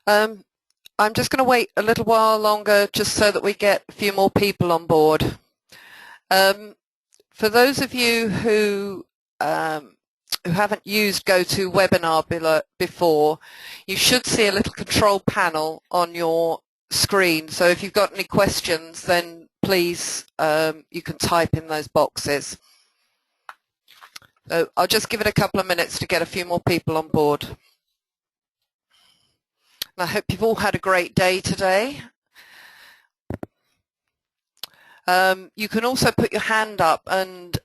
Um, I'm just going to wait a little while longer just so that we get a few more people on board. For those of you who haven't used GoToWebinar before, you should see a little control panel on your screen. So if you've got any questions, then please you can type in those boxes. So I'll just give it a couple of minutes to get a few more people on board. And I hope you've all had a great day today. You can also put your hand up and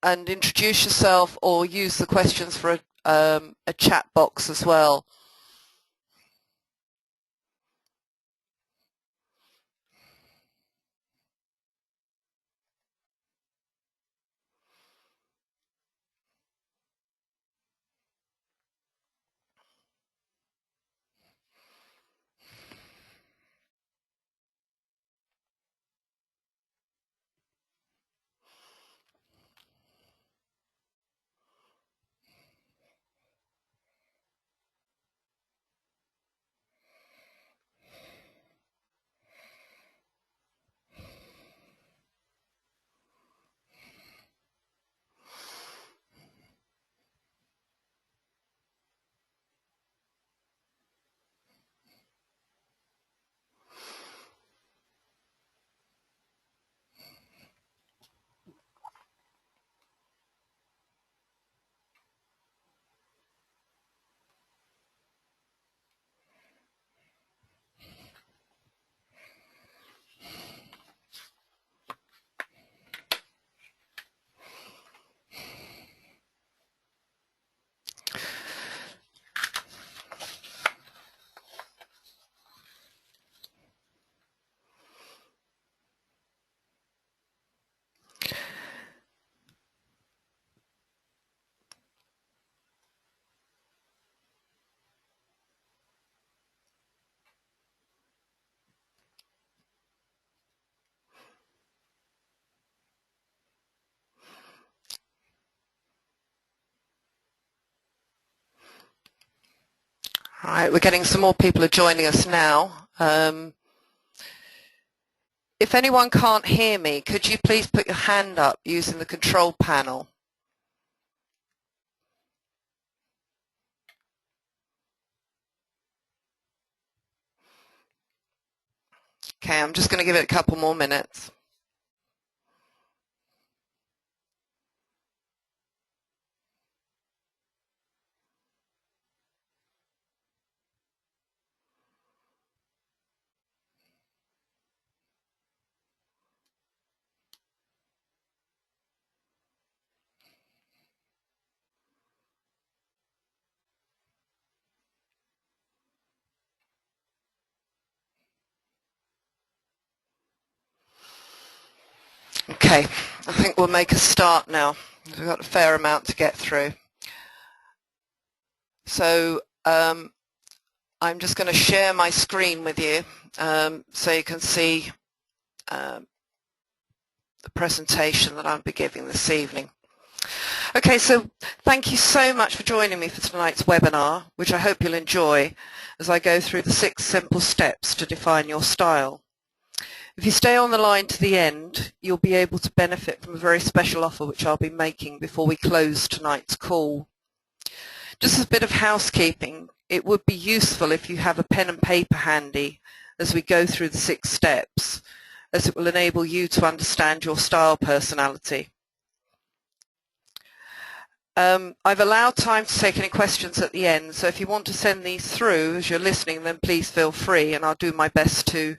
introduce yourself, or use the questions for a chat box as well. All right, we're getting some more people are joining us now. If anyone can't hear me, could you please put your hand up using the control panel? Okay, I'm just going to give it a couple more minutes. Okay, I think we'll make a start now. We've got a fair amount to get through. So I'm just going to share my screen with you so you can see the presentation that I'll be giving this evening. Okay, so thank you so much for joining me for tonight's webinar, which I hope you'll enjoy as I go through the 6 simple steps to define your style. If you stay on the line to the end, you'll be able to benefit from a very special offer which I'll be making before we close tonight's call. Just as a bit of housekeeping, it would be useful if you have a pen and paper handy as we go through the 6 steps, as it will enable you to understand your style personality. I've allowed time to take any questions at the end, so if you want to send these through as you're listening, then please feel free and I'll do my best to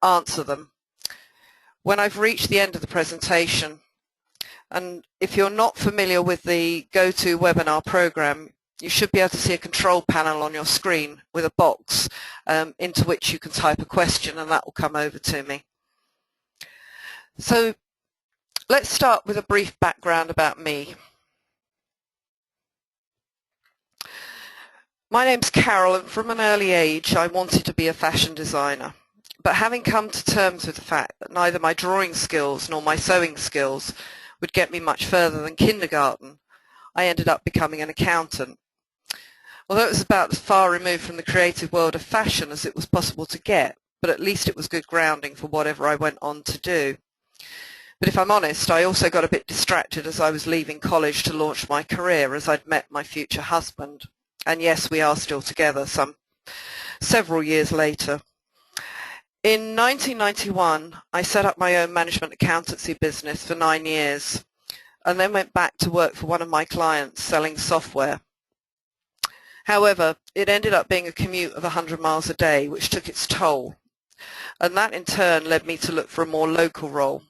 answer them when I've reached the end of the presentation. And if you're not familiar with the GoToWebinar program, you should be able to see a control panel on your screen with a box into which you can type a question, and that will come over to me. So let's start with a brief background about me. My name's Carol, and from an early age I wanted to be a fashion designer. But having come to terms with the fact that neither my drawing skills nor my sewing skills would get me much further than kindergarten, I ended up becoming an accountant. Although it was about as far removed from the creative world of fashion as it was possible to get, but at least it was good grounding for whatever I went on to do. But if I'm honest, I also got a bit distracted as I was leaving college to launch my career, as I'd met my future husband. And yes, we are still together several years later. In 1991, I set up my own management accountancy business for 9 years, and then went back to work for one of my clients selling software. However, it ended up being a commute of 100 miles a day, which took its toll, and that in turn led me to look for a more local role,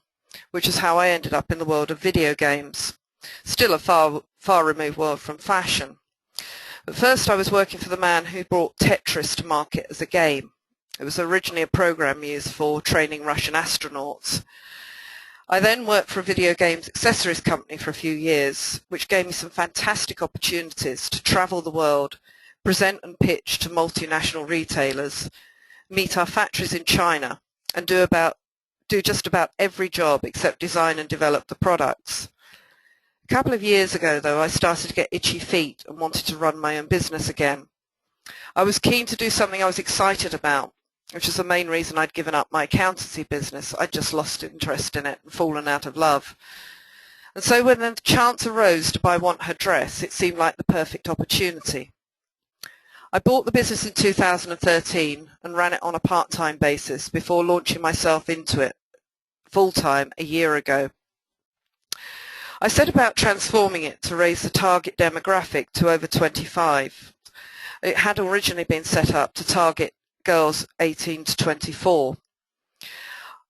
which is how I ended up in the world of video games, still a far removed world from fashion. But first I was working for the man who brought Tetris to market as a game. It was originally a program used for training Russian astronauts. I then worked for a video games accessories company for a few years, which gave me some fantastic opportunities to travel the world, present and pitch to multinational retailers, meet our factories in China, and do just about every job except design and develop the products. A couple of years ago, though, I started to get itchy feet and wanted to run my own business again. I was keen to do something I was excited about, which is the main reason I'd given up my accountancy business. I'd just lost interest in it and fallen out of love. And so when the chance arose to buy Want Her Dress, it seemed like the perfect opportunity. I bought the business in 2013 and ran it on a part-time basis before launching myself into it full-time a year ago. I set about transforming it to raise the target demographic to over 25. It had originally been set up to target girls 18 to 24.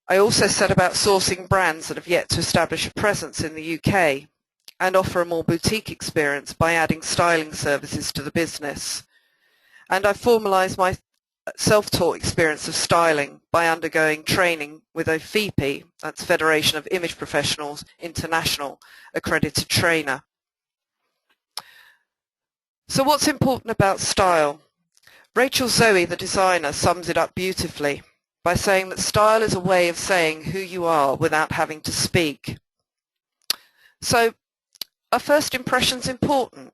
I also set about sourcing brands that have yet to establish a presence in the UK and offer a more boutique experience by adding styling services to the business. And I formalised my self-taught experience of styling by undergoing training with a FIPI, that's Federation of Image Professionals International, accredited trainer. So what's important about style? Rachel Zoe, the designer, sums it up beautifully by saying that style is a way of saying who you are without having to speak. So are first impressions important?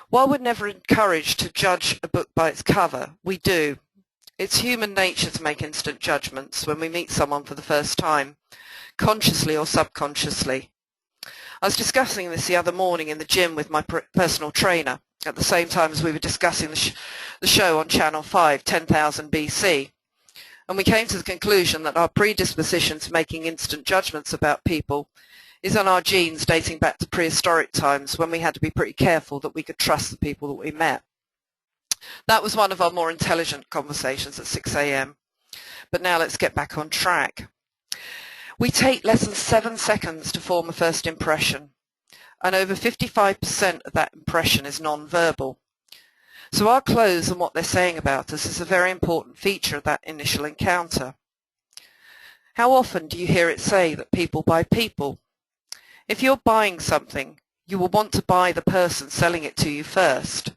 While we're never encouraged to judge a book by its cover, we do. It's human nature to make instant judgments when we meet someone for the first time, consciously or subconsciously. I was discussing this the other morning in the gym with my personal trainer, at the same time as we were discussing the show on Channel 5, 10,000 BC. And we came to the conclusion that our predisposition to making instant judgments about people is on our genes dating back to prehistoric times when we had to be pretty careful that we could trust the people that we met. That was one of our more intelligent conversations at 6 a.m. But now let's get back on track. We take less than 7 seconds to form a first impression, and over 55% of that impression is non-verbal. So our clothes and what they're saying about us is a very important feature of that initial encounter. How often do you hear it say that people buy people? If you're buying something, you will want to buy the person selling it to you first,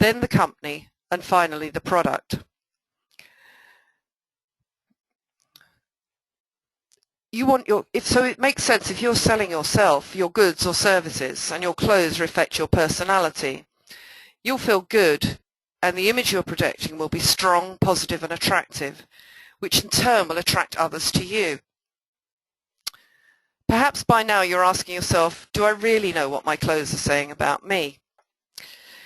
then the company, and finally the product. So it makes sense if you're selling yourself, your goods or services, and your clothes reflect your personality. You'll feel good, and the image you're projecting will be strong, positive, and attractive, which in turn will attract others to you. Perhaps by now you're asking yourself, do I really know what my clothes are saying about me?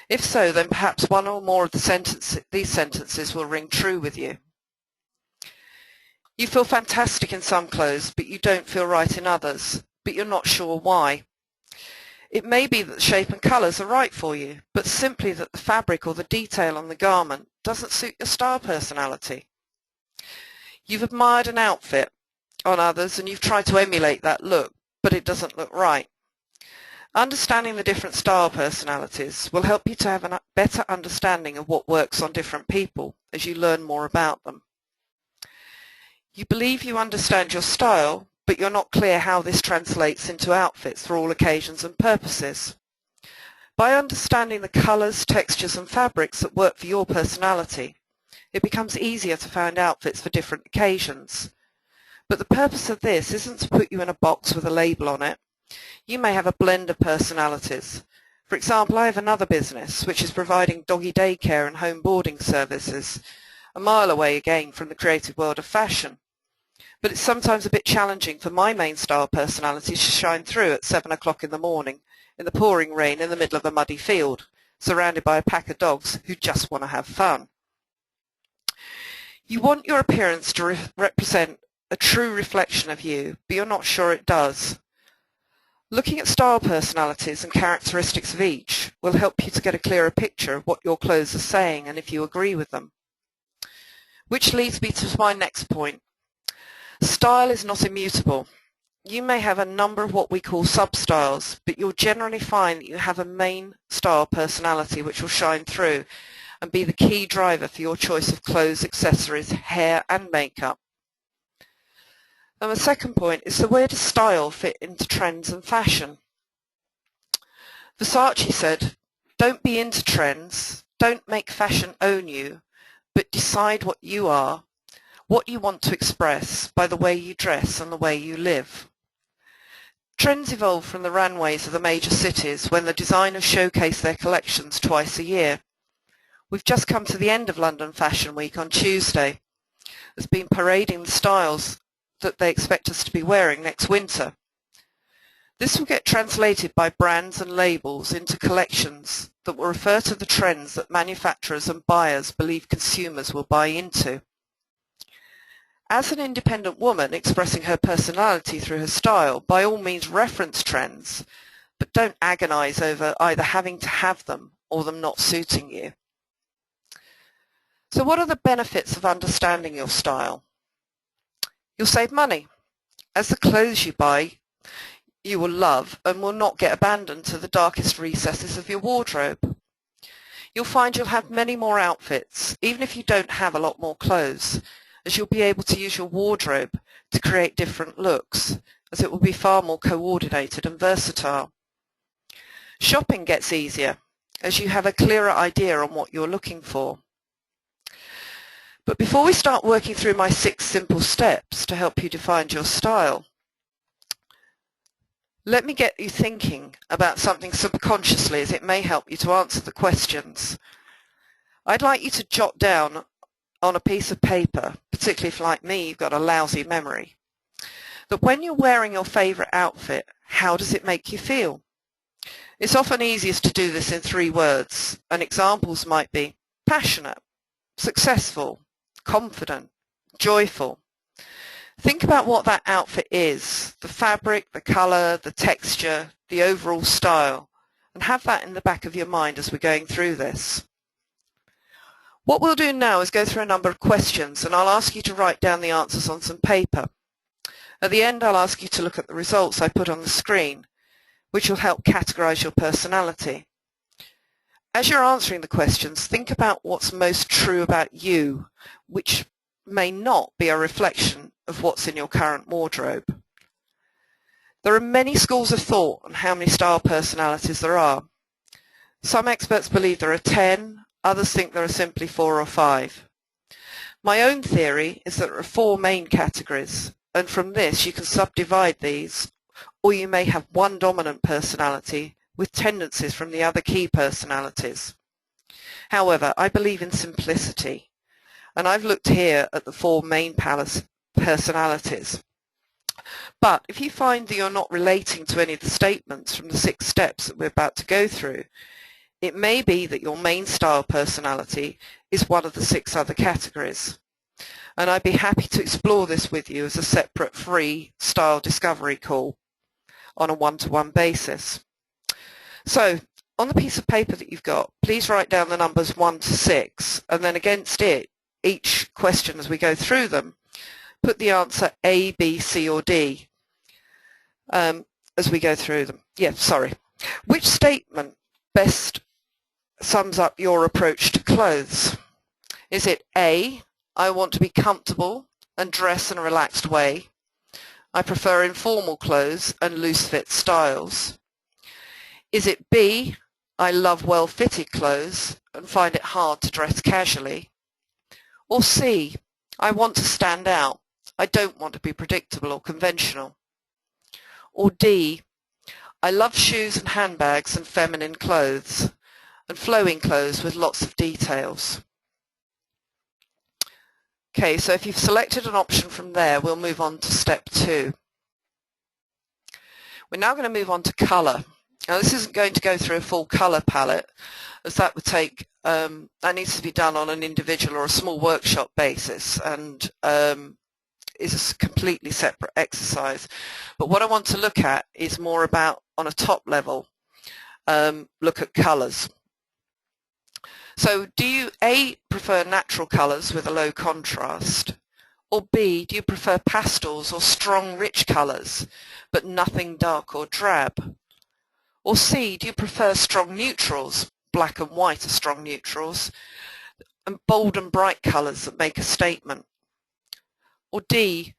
If so, then perhaps one or more of these sentences will ring true with you. You feel fantastic in some clothes, but you don't feel right in others, but you're not sure why. It may be that the shape and colours are right for you, but simply that the fabric or the detail on the garment doesn't suit your style personality. You've admired an outfit on others and you've tried to emulate that look, but it doesn't look right. Understanding the different style personalities will help you to have a better understanding of what works on different people as you learn more about them. You believe you understand your style, but you're not clear how this translates into outfits for all occasions and purposes. By understanding the colours, textures and fabrics that work for your personality, it becomes easier to find outfits for different occasions. But the purpose of this isn't to put you in a box with a label on it. You may have a blend of personalities, For example, I have another business which is providing doggy daycare and home boarding services, a mile away again from the creative world of fashion. But it's sometimes a bit challenging for my main style personality to shine through at 7 o'clock in the morning in the pouring rain in the middle of a muddy field, surrounded by a pack of dogs who just want to have fun. You want your appearance to represent a true reflection of you, but you're not sure it does. Looking at style personalities and characteristics of each will help you to get a clearer picture of what your clothes are saying and if you agree with them. Which leads me to my next point. Style is not immutable. You may have a number of what we call sub-styles, but you'll generally find that you have a main style personality which will shine through and be the key driver for your choice of clothes, accessories, hair and makeup. And the second point is, so where does style fit into trends and fashion? Versace said, don't be into trends, don't make fashion own you, but decide what you are, what you want to express by the way you dress and the way you live. Trends evolve from the runways of the major cities when the designers showcase their collections twice a year. We've just come to the end of London Fashion Week on Tuesday. There's been parading the styles that they expect us to be wearing next winter. This will get translated by brands and labels into collections that will refer to the trends that manufacturers and buyers believe consumers will buy into. As an independent woman expressing her personality through her style, by all means reference trends, but don't agonize over either having to have them or them not suiting you. So what are the benefits of understanding your style? You'll save money, as the clothes you buy you will love and will not get abandoned to the darkest recesses of your wardrobe. You'll find you'll have many more outfits, even if you don't have a lot more clothes, as you'll be able to use your wardrobe to create different looks, as it will be far more coordinated and versatile. Shopping gets easier, as you have a clearer idea on what you're looking for. But before we start working through my 6 simple steps to help you define your style, let me get you thinking about something subconsciously, as it may help you to answer the questions. I'd like you to jot down on a piece of paper, particularly if, like me, you've got a lousy memory, that when you're wearing your favourite outfit, how does it make you feel? It's often easiest to do this in 3 words, and examples might be passionate, successful, confident, joyful. Think about what that outfit is, the fabric, the colour, the texture, the overall style, and have that in the back of your mind as we're going through this. What we'll do now is go through a number of questions, and I'll ask you to write down the answers on some paper. At the end, I'll ask you to look at the results I put on the screen, which will help categorise your personality. As you're answering the questions, think about what's most true about you, which may not be a reflection of what's in your current wardrobe. There are many schools of thought on how many style personalities there are. Some experts believe there are 10, others think there are simply 4 or 5. My own theory is that there are 4 main categories, and from this you can subdivide these, or you may have one dominant personality with tendencies from the other key personalities. However, I believe in simplicity, and I've looked here at the 4 main personalities. But if you find that you're not relating to any of the statements from the 6 steps that we're about to go through, it may be that your main style personality is one of the 6 other categories. And I'd be happy to explore this with you as a separate free style discovery call on a one-to-one basis. So, on the piece of paper that you've got, please write down the numbers 1 to 6, and then against it, each question as we go through them, put the answer A, B, C or D as we go through them. Which statement best sums up your approach to clothes? Is it A, I want to be comfortable and dress in a relaxed way. I prefer informal clothes and loose-fit styles. Is it B, I love well-fitted clothes and find it hard to dress casually? Or C, I want to stand out. I don't want to be predictable or conventional. Or D, I love shoes and handbags and feminine clothes, and flowing clothes with lots of details. Okay, so if you've selected an option from there, we'll move on to step 2. We're now going to move on to colour. Now this isn't going to go through a full colour palette, as that would take, that needs to be done on an individual or a small workshop basis, and is a completely separate exercise. But what I want to look at is more about, on a top level, look at colours. So do you A, prefer natural colours with a low contrast, or B, do you prefer pastels or strong rich colours but nothing dark or drab? Or C, do you prefer strong neutrals, black and white are strong neutrals, and bold and bright colours that make a statement? Or D,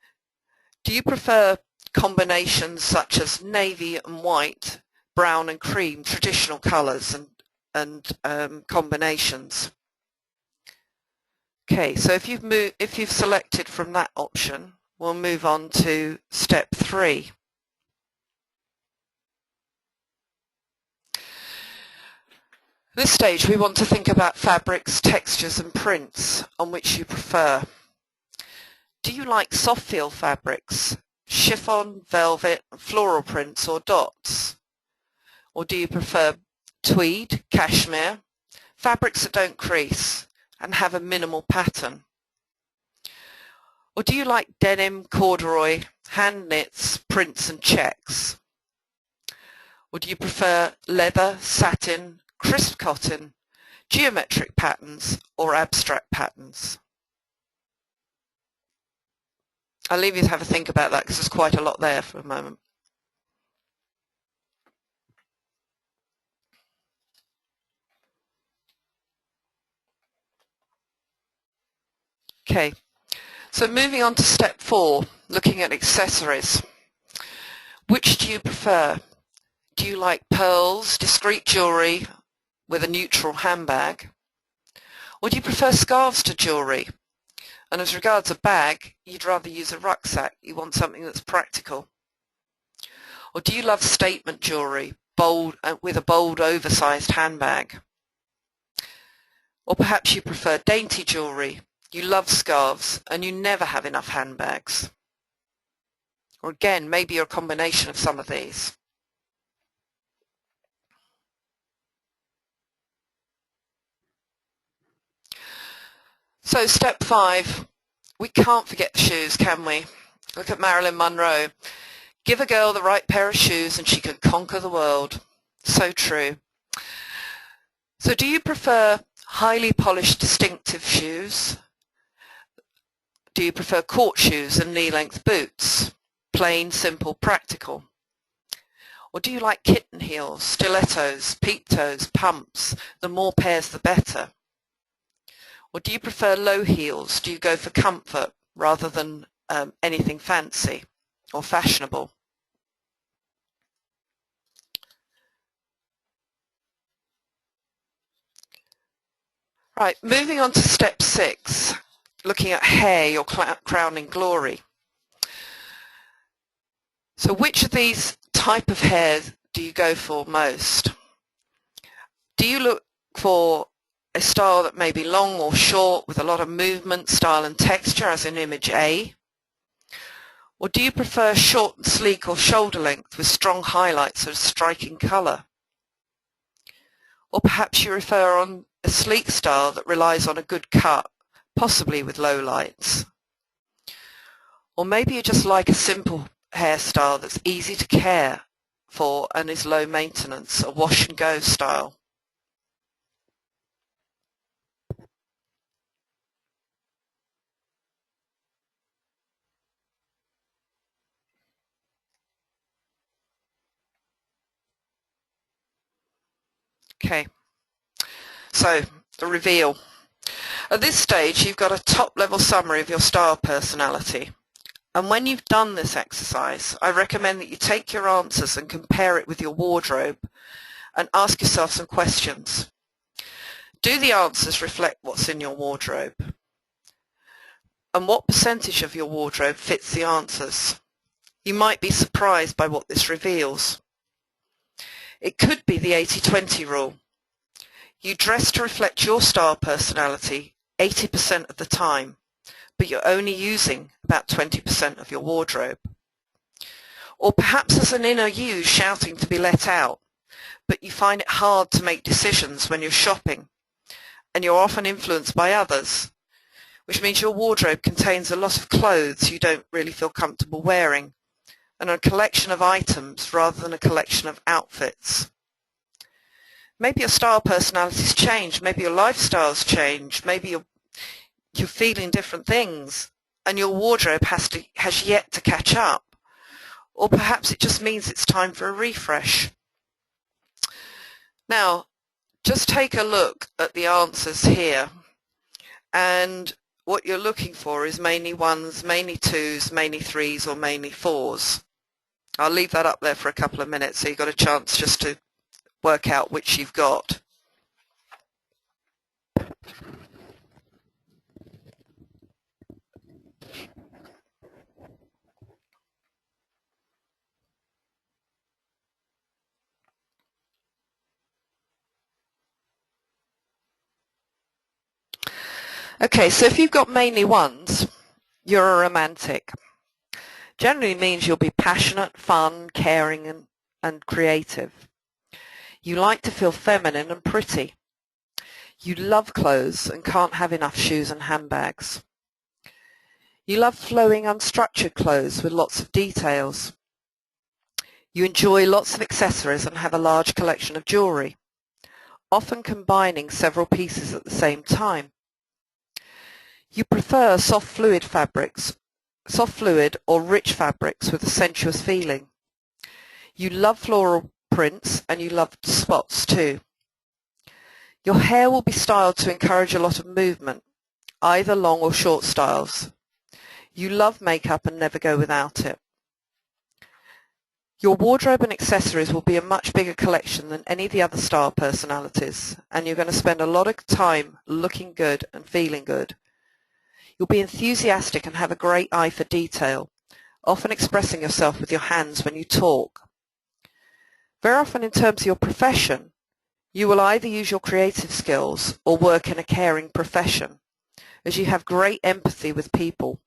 do you prefer combinations such as navy and white, brown and cream, traditional colours and combinations? Okay, so if you've selected from that option, we'll move on to step 3. At this stage, we want to think about fabrics, textures and prints on which you prefer. Do you like soft feel fabrics, chiffon, velvet, floral prints or dots? Or do you prefer tweed, cashmere, fabrics that don't crease and have a minimal pattern? Or do you like denim, corduroy, hand knits, prints and checks? Or do you prefer leather, satin, crisp cotton, geometric patterns or abstract patterns? I'll leave you to have a think about that because there's quite a lot there for a moment. Okay, so moving on to step 4, looking at accessories. Which do you prefer? Do you like pearls, discreet jewellery with a neutral handbag? Or do you prefer scarves to jewellery? And as regards a bag, you'd rather use a rucksack. You want something that's practical. Or do you love statement jewellery, bold, with a bold, oversized handbag? Or perhaps you prefer dainty jewellery. You love scarves and you never have enough handbags. Or again, maybe you're a combination of some of these. So step 5, we can't forget the shoes, can we? Look at Marilyn Monroe. Give a girl the right pair of shoes and she can conquer the world. So true. So do you prefer highly polished, distinctive shoes? Do you prefer court shoes and knee-length boots? Plain, simple, practical. Or do you like kitten heels, stilettos, peep toes, pumps? The more pairs the better. Or do you prefer low heels? Do you go for comfort rather than anything fancy or fashionable? Right, moving on to step 6, looking at hair, your crowning glory. So which of these type of hair do you go for most? Do you look for a style that may be long or short with a lot of movement, style and texture, as in image A? Or do you prefer short and sleek or shoulder length with strong highlights or striking colour? Or perhaps you refer on a sleek style that relies on a good cut, possibly with low lights. Or maybe you just like a simple hairstyle that's easy to care for and is low maintenance, a wash and go style. Okay, so the reveal. At this stage you've got a top-level summary of your style personality, and when you've done this exercise I recommend that you take your answers and compare it with your wardrobe and ask yourself some questions. Do the answers reflect what's in your wardrobe? And what percentage of your wardrobe fits the answers? You might be surprised by what this reveals. It could be the 80-20 rule. You dress to reflect your style personality 80% of the time, but you're only using about 20% of your wardrobe. Or perhaps there's an inner you shouting to be let out, but you find it hard to make decisions when you're shopping, and you're often influenced by others, which means your wardrobe contains a lot of clothes you don't really feel comfortable wearing, and a collection of items rather than a collection of outfits. Maybe your style personality's changed, maybe your lifestyle's changed, maybe you're feeling different things, and your wardrobe has yet to catch up. Or perhaps it just means it's time for a refresh. Now, just take a look at the answers here, and what you're looking for is mainly ones, mainly twos, mainly threes, or mainly fours. I'll leave that up there for a couple of minutes so you've got a chance just to work out which you've got. Okay, so if you've got mainly ones, you're a romantic. Generally means you'll be passionate, fun, caring, and creative. You like to feel feminine and pretty. You love clothes and can't have enough shoes and handbags. You love flowing, unstructured clothes with lots of details. You enjoy lots of accessories and have a large collection of jewellery, often combining several pieces at the same time. You prefer soft fluid or rich fabrics with a sensuous feeling. You love floral prints and you love spots too. Your hair will be styled to encourage a lot of movement, either long or short styles. You love makeup and never go without it. Your wardrobe and accessories will be a much bigger collection than any of the other style personalities, and you're going to spend a lot of time looking good and feeling good. You'll be enthusiastic and have a great eye for detail, often expressing yourself with your hands when you talk. Very often in terms of your profession, you will either use your creative skills or work in a caring profession, as you have great empathy with people.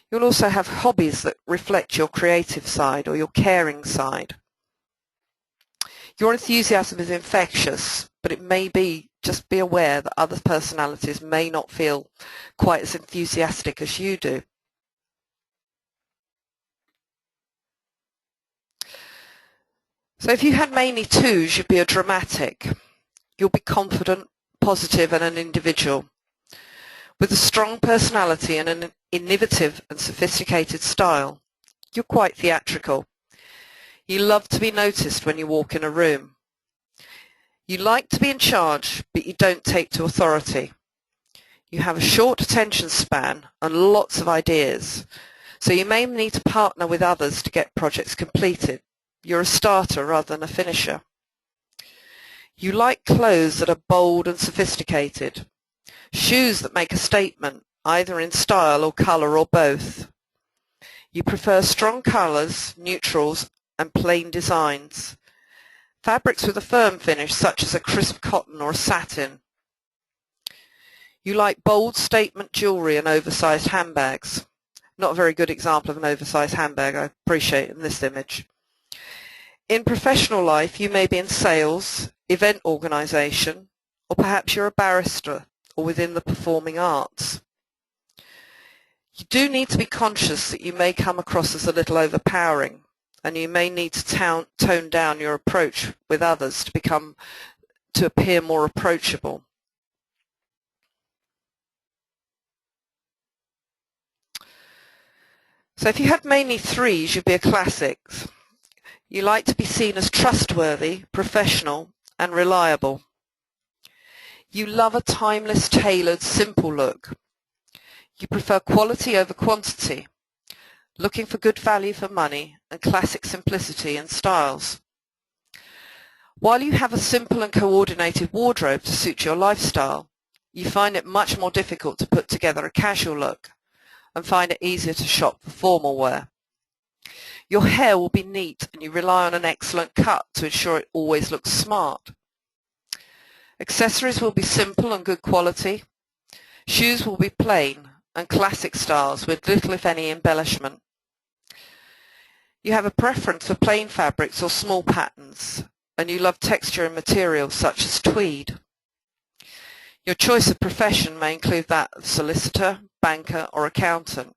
You'll also have hobbies that reflect your creative side or your caring side. Your enthusiasm is infectious, but it may be, just be aware that other personalities may not feel quite as enthusiastic as you do. So if you had mainly twos, you'd be a dramatic. You'll be confident, positive, and an individual. With a strong personality and an innovative and sophisticated style, you're quite theatrical. You love to be noticed when you walk in a room. You like to be in charge, but you don't take to authority. You have a short attention span and lots of ideas, so you may need to partner with others to get projects completed. You're a starter rather than a finisher. You like clothes that are bold and sophisticated, shoes that make a statement, either in style or colour or both. You prefer strong colours, neutrals, and plain designs. Fabrics with a firm finish, such as a crisp cotton or a satin. You like bold statement jewellery and oversized handbags. Not a very good example of an oversized handbag, I appreciate in this image. In professional life, you may be in sales, event organisation, or perhaps you're a barrister or within the performing arts. You do need to be conscious that you may come across as a little overpowering, and you may need to tone down your approach with others to appear more approachable. So if you had mainly threes, you'd be a classic. You like to be seen as trustworthy, professional, and reliable. You love a timeless, tailored, simple look. You prefer quality over quantity, looking for good value for money and classic simplicity in styles. While you have a simple and coordinated wardrobe to suit your lifestyle, you find it much more difficult to put together a casual look and find it easier to shop for formal wear. Your hair will be neat and you rely on an excellent cut to ensure it always looks smart. Accessories will be simple and good quality. Shoes will be plain and classic styles with little if any embellishment. You have a preference for plain fabrics or small patterns, and you love texture and materials such as tweed. Your choice of profession may include that of solicitor, banker or accountant.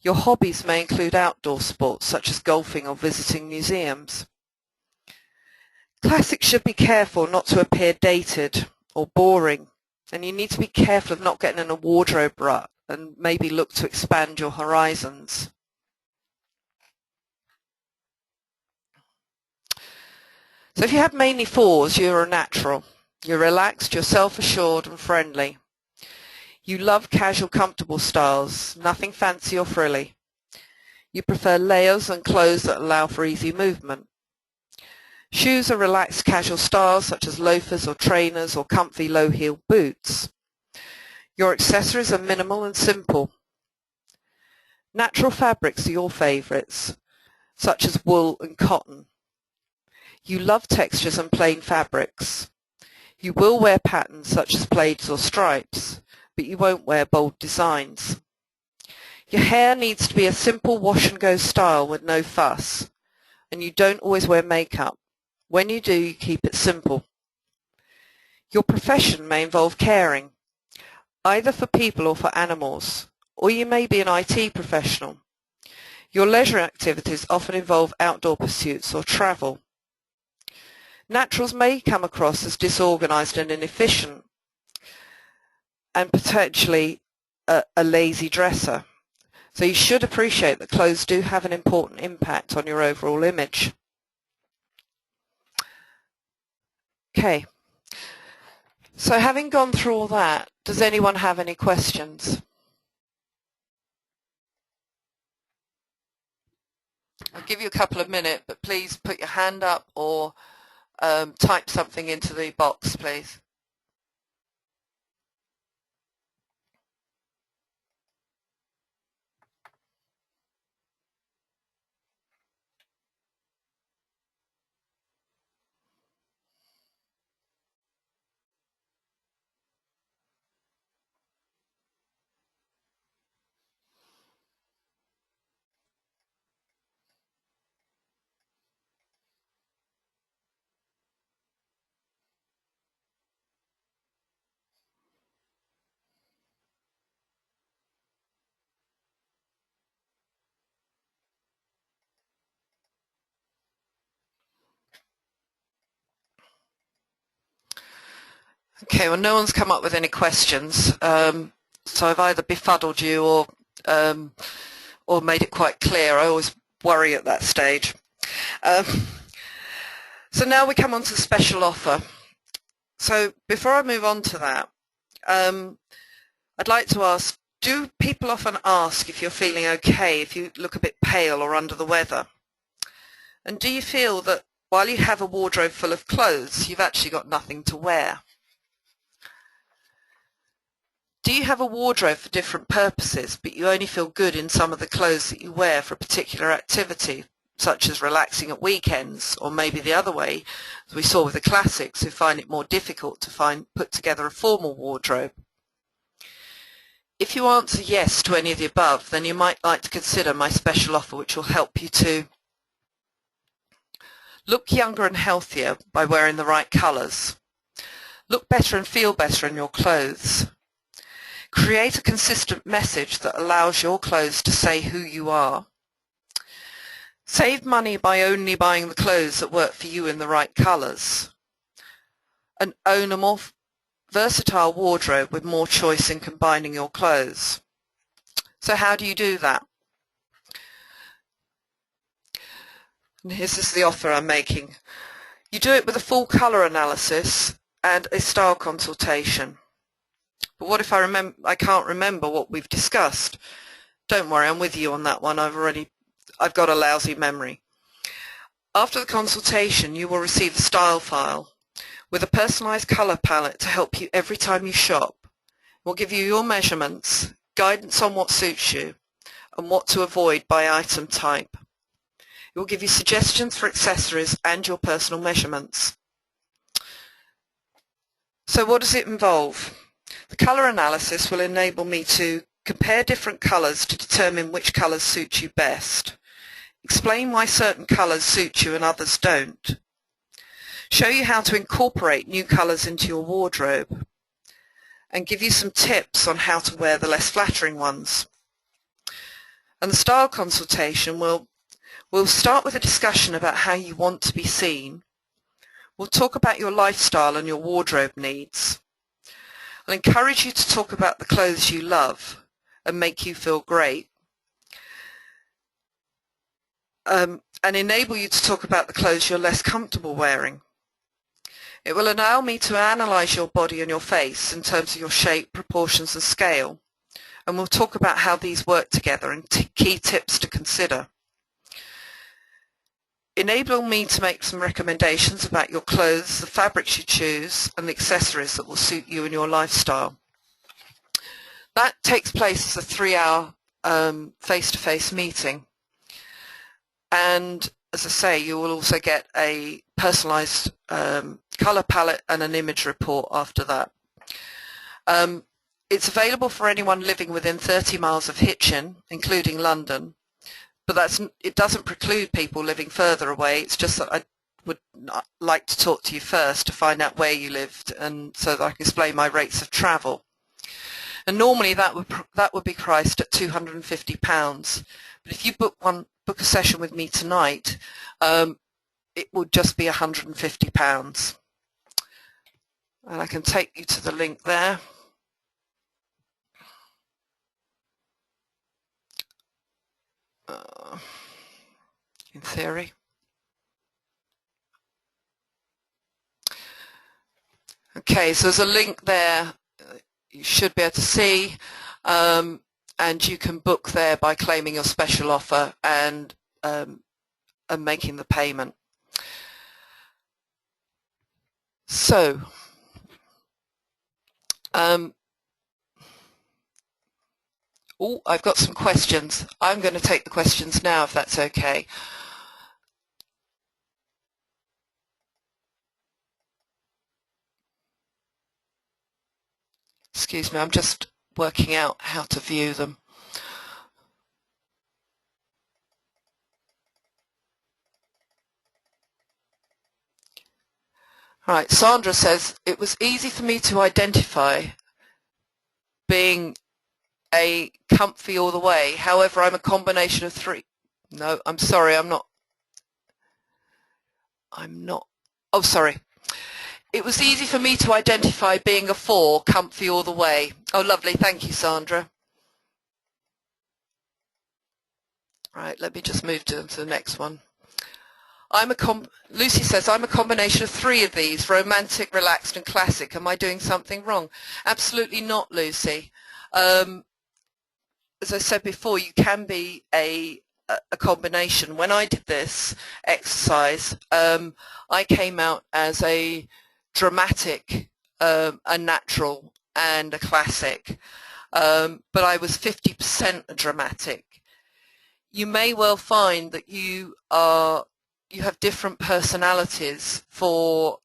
Your hobbies may include outdoor sports such as golfing or visiting museums. Classics should be careful not to appear dated or boring, and you need to be careful of not getting in a wardrobe rut and maybe look to expand your horizons. So if you have mainly fours, you're a natural. You're relaxed, you're self-assured and friendly. You love casual, comfortable styles, nothing fancy or frilly. You prefer layers and clothes that allow for easy movement. Shoes are relaxed, casual styles such as loafers or trainers or comfy low-heeled boots. Your accessories are minimal and simple. Natural fabrics are your favourites, such as wool and cotton. You love textures and plain fabrics. You will wear patterns such as plaids or stripes, but you won't wear bold designs. Your hair needs to be a simple wash and go style with no fuss, and you don't always wear makeup. When you do, you keep it simple. Your profession may involve caring, either for people or for animals, or you may be an IT professional. Your leisure activities often involve outdoor pursuits or travel. Naturals may come across as disorganized and inefficient, and potentially a lazy dresser. So you should appreciate that clothes do have an important impact on your overall image. Okay, so having gone through all that, does anyone have any questions? I'll give you a couple of minutes, but please put your hand up or type something into the box, please. Okay, well, no one's come up with any questions, so I've either befuddled you or made it quite clear. I always worry at that stage. So now we come on to the special offer. So before I move on to that, I'd like to ask, do people often ask if you're feeling okay, if you look a bit pale or under the weather? And do you feel that while you have a wardrobe full of clothes, you've actually got nothing to wear? Do you have a wardrobe for different purposes, but you only feel good in some of the clothes that you wear for a particular activity, such as relaxing at weekends, or maybe the other way, as we saw with the classics, who find it more difficult to put together a formal wardrobe? If you answer yes to any of the above, then you might like to consider my special offer, which will help you to look younger and healthier by wearing the right colours, look better and feel better in your clothes, create a consistent message that allows your clothes to say who you are, save money by only buying the clothes that work for you in the right colours, and own a more versatile wardrobe with more choice in combining your clothes. So how do you do that? And this is the offer I'm making. You do it with a full colour analysis and a style consultation. But what if I can't remember what we've discussed? Don't worry, I'm with you on that one. I've got a lousy memory. After the consultation, you will receive a style file with a personalised colour palette to help you every time you shop. We'll give you your measurements, guidance on what suits you, and what to avoid by item type. It will give you suggestions for accessories and your personal measurements. So what does it involve? The colour analysis will enable me to compare different colours to determine which colours suit you best. Explain why certain colours suit you and others don't. Show you how to incorporate new colours into your wardrobe. And give you some tips on how to wear the less flattering ones. And the style consultation will start with a discussion about how you want to be seen. We'll talk about your lifestyle and your wardrobe needs. I'll encourage you to talk about the clothes you love and make you feel great. And enable you to talk about the clothes you're less comfortable wearing. It will allow me to analyse your body and your face in terms of your shape, proportions and scale. And we'll talk about how these work together and key tips to consider. Enable me to make some recommendations about your clothes, the fabrics you choose and the accessories that will suit you and your lifestyle. That takes place as a 3-hour face-to-face meeting. And as I say, you will also get a personalised colour palette and an image report after that. It's available for anyone living within 30 miles of Hitchin, including London, but it doesn't preclude people living further away. It's just that I would like to talk to you first to find out where you lived and so that I can explain my rates of travel. And normally that would be priced at £250. But if you book a session with me tonight, it would just be £150. And I can take you to the link there. In theory. Okay, so there's a link there you should be able to see, and you can book there by claiming your special offer and making the payment. So, I've got some questions. I'm going to take the questions now, if that's okay. Excuse me, I'm just working out how to view them. Right, Sandra says, it was easy for me to identify being a comfy all the way. However, I'm a combination of three. No, I'm sorry, I'm not. Oh, sorry. It was easy for me to identify being a 4, comfy all the way. Oh, lovely. Thank you, Sandra. Right, let me just move to the next one. Lucy says, I'm a combination of 3 of these, romantic, relaxed and classic. Am I doing something wrong? Absolutely not, Lucy. As I said before, you can be a combination. When I did this exercise, I came out as a dramatic, a natural and a classic, but I was 50% a dramatic. You may well find that you have different personalities for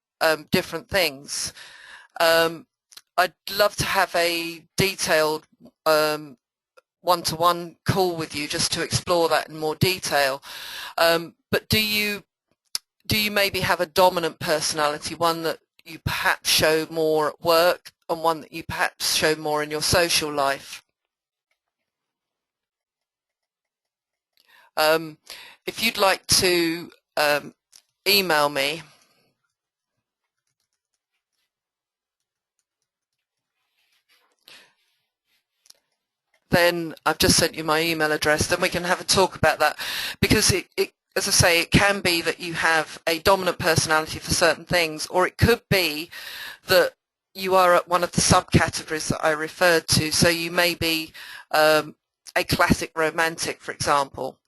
different things. I'd love to have a detailed one-to-one call with you just to explore that in more detail. But do you maybe have a dominant personality, one that you perhaps show more at work and one that you perhaps show more in your social life? If you'd like to email me, then I've just sent you my email address, then we can have a talk about that, because as I say, it can be that you have a dominant personality for certain things, or it could be that you are at one of the subcategories that I referred to. So you may be a classic romantic, for example,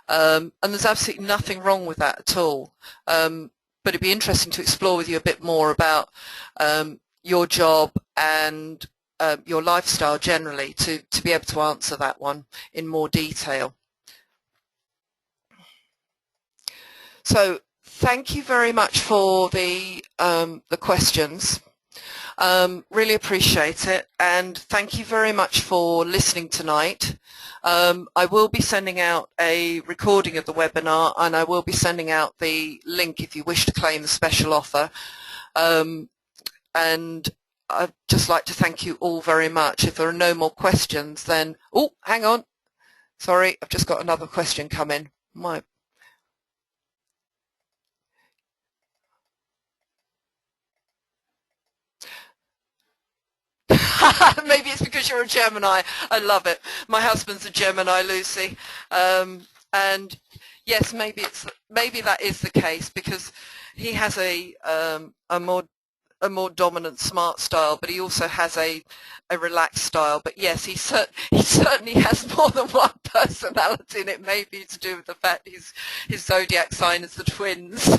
and there's absolutely nothing wrong with that at all. But it'd be interesting to explore with you a bit more about your job and your lifestyle generally to be able to answer that one in more detail. So thank you very much for the questions. Really appreciate it, and thank you very much for listening tonight. I will be sending out a recording of the webinar, and I will be sending out the link if you wish to claim the special offer. And I'd just like to thank you all very much. If there are no more questions, then... Oh, hang on. Sorry, I've just got another question come in. Maybe it's because you're a Gemini. I love it. My husband's a Gemini, Lucy. And yes, maybe that is the case, because he has a more dominant smart style, but he also has a relaxed style. But yes, he certainly has more than one personality, and it may be to do with the fact his zodiac sign is the twins.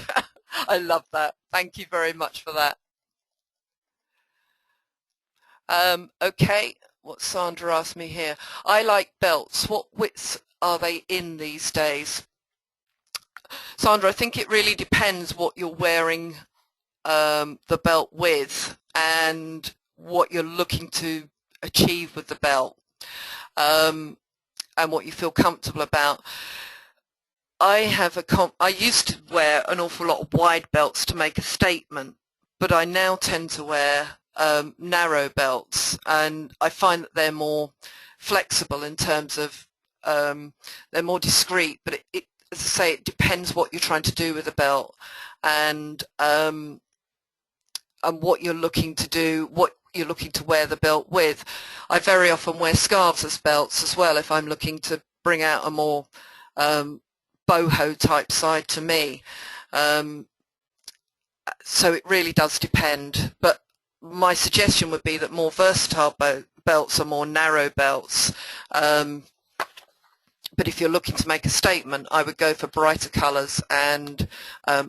I love that. Thank you very much for that. Okay, what Sandra asked me here. I like belts. What widths are they in these days? Sandra, I think it really depends what you're wearing the belt with and what you're looking to achieve with the belt, and what you feel comfortable about. I used to wear an awful lot of wide belts to make a statement, but I now tend to wear narrow belts, and I find that they're more flexible in terms of they're more discreet, but it, as I say, it depends what you're trying to do with the belt, and what you're looking to do, what you're looking to wear the belt with. I very often wear scarves as belts as well if I'm looking to bring out a more boho type side to me. So it really does depend, but my suggestion would be that more versatile belts are more narrow belts. But if you're looking to make a statement, I would go for brighter colours and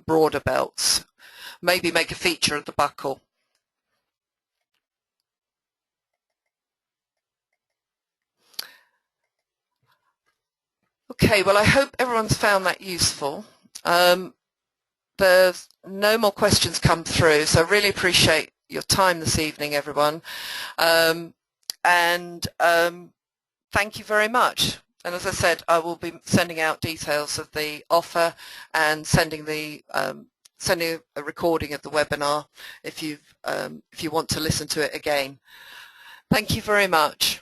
broader belts. Maybe make a feature of the buckle. Okay, well, I hope everyone's found that useful. There's no more questions come through, so I really appreciate your time this evening, everyone. And thank you very much. And as I said, I will be sending out details of the offer and sending a recording of the webinar if you want to listen to it again. Thank you very much.